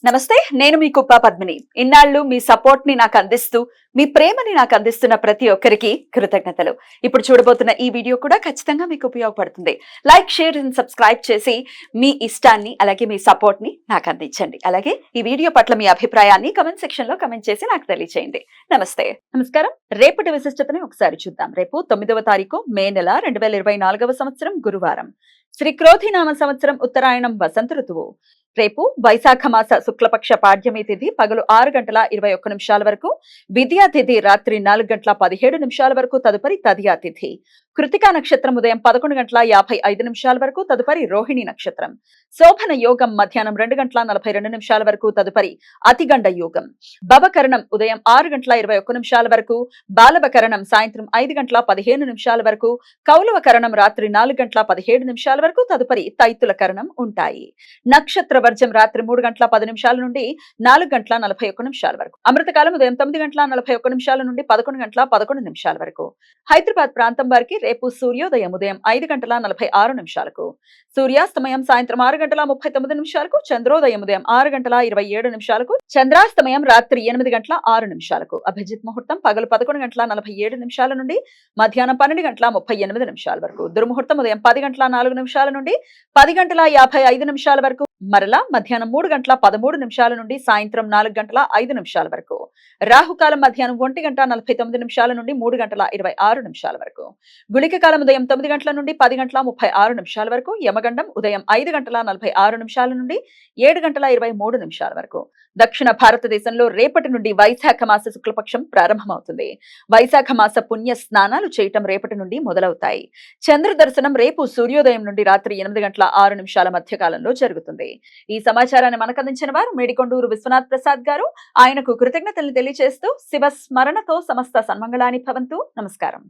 నమస్తే, నేను మీ కుప్ప పద్మిని. ఇన్నాళ్ళు మీ సపోర్ట్ ని నాకు అందిస్తూ, మీ ప్రేమని నాకు అందిస్తున్న ప్రతి ఒక్కరికి కృతజ్ఞతలు. ఇప్పుడు చూడబోతున్న ఈ వీడియో కూడా ఖచ్చితంగా మీకు ఉపయోగపడుతుంది. లైక్, షేర్ అండ్ సబ్స్క్రైబ్ చేసి మీ ఇష్టాన్ని అలాగే మీ సపోర్ట్ ని నాకు అందించండి. అలాగే ఈ వీడియో పట్ల మీ అభిప్రాయాన్ని కమెంట్ సెక్షన్ లో కమెంట్ చేసి నాకు తెలియజేయండి. నమస్తే, నమస్కారం. రేపటి విశిష్టతని ఒకసారి చూద్దాం. రేపు 9వ తారీఖు మే నెల 2024వ సంవత్సరం గురువారం. శ్రీ క్రోధినామ సంవత్సరం ఉత్తరాయణం వసంత ఋతువు. రేపు వైశాఖ మాస శుక్లపక్ష పాడ్యమి తిథి పగలు 6:21 వరకు, విద్యా తిథి రాత్రి 4:17 వరకు, తదుపరి తదియా తిథి. కృతికా నక్షత్రం ఉదయం 11:55 వరకు, తదుపరి రోహిణి నక్షత్రం. శోభన యోగం మధ్యాహ్నం 2:42 వరకు, తదుపరి అతిగండ యోగం. భవకరణం ఉదయం 6:21 వరకు, బాలవకరణం సాయంత్రం 5:15 వరకు, కౌలవ కరణం రాత్రి 4:17 వరకు, తదుపరి తైతుల కరణం ఉంటాయి. నక్షత్ర వర్జం రాత్రి 3:10 నుండి 4:41 వరకు. అమృతకాలం ఉదయం 9:41 నుండి 11:11 వరకు. హైదరాబాద్ ప్రాంతం వారికి రేపు సూర్యోదయం ఉదయం 5:46, సూర్యాస్తమయం సాయంత్రం 6:39, చంద్రోదయం ఉదయం 6:27, చంద్రాస్తమయం రాత్రి 8:06. అభిజిత్ ముహూర్తం పగలు 11:47 నుండి మధ్యాహ్నం 12:38 వరకు. దుర్ముహూర్తం ఉదయం 10:04 నుండి 10:55 వరకు, మరలా మధ్యాహ్నం 3:13 నుండి సాయంత్రం 4:05 వరకు. రాహుకాలం మధ్యాహ్నం 1:49 నుండి 3:26 వరకు. గుళిక కాలం ఉదయం 9 నుండి 10:36 వరకు. యమగండం ఉదయం 5:46 నుండి 7:23 వరకు. దక్షిణ భారతదేశంలో రేపటి నుండి వైశాఖ మాస శుక్లపక్షం ప్రారంభమవుతుంది. వైశాఖ మాస పుణ్య స్నానాలు చేయటం రేపటి నుండి మొదలవుతాయి. చంద్ర దర్శనం రేపు సూర్యోదయం నుండి రాత్రి 8:06 మధ్య కాలంలో జరుగుతుంది. ఈ సమాచారాన్ని మనకు అందించిన వారు మేడికొండూరు విశ్వనాథ్ ప్రసాద్ గారు. ఆయనకు కృతజ్ఞతలు తెలియజేస్తూ శివ స్మరణతో సమస్త సన్మంగళాని భవంతు. నమస్కారం.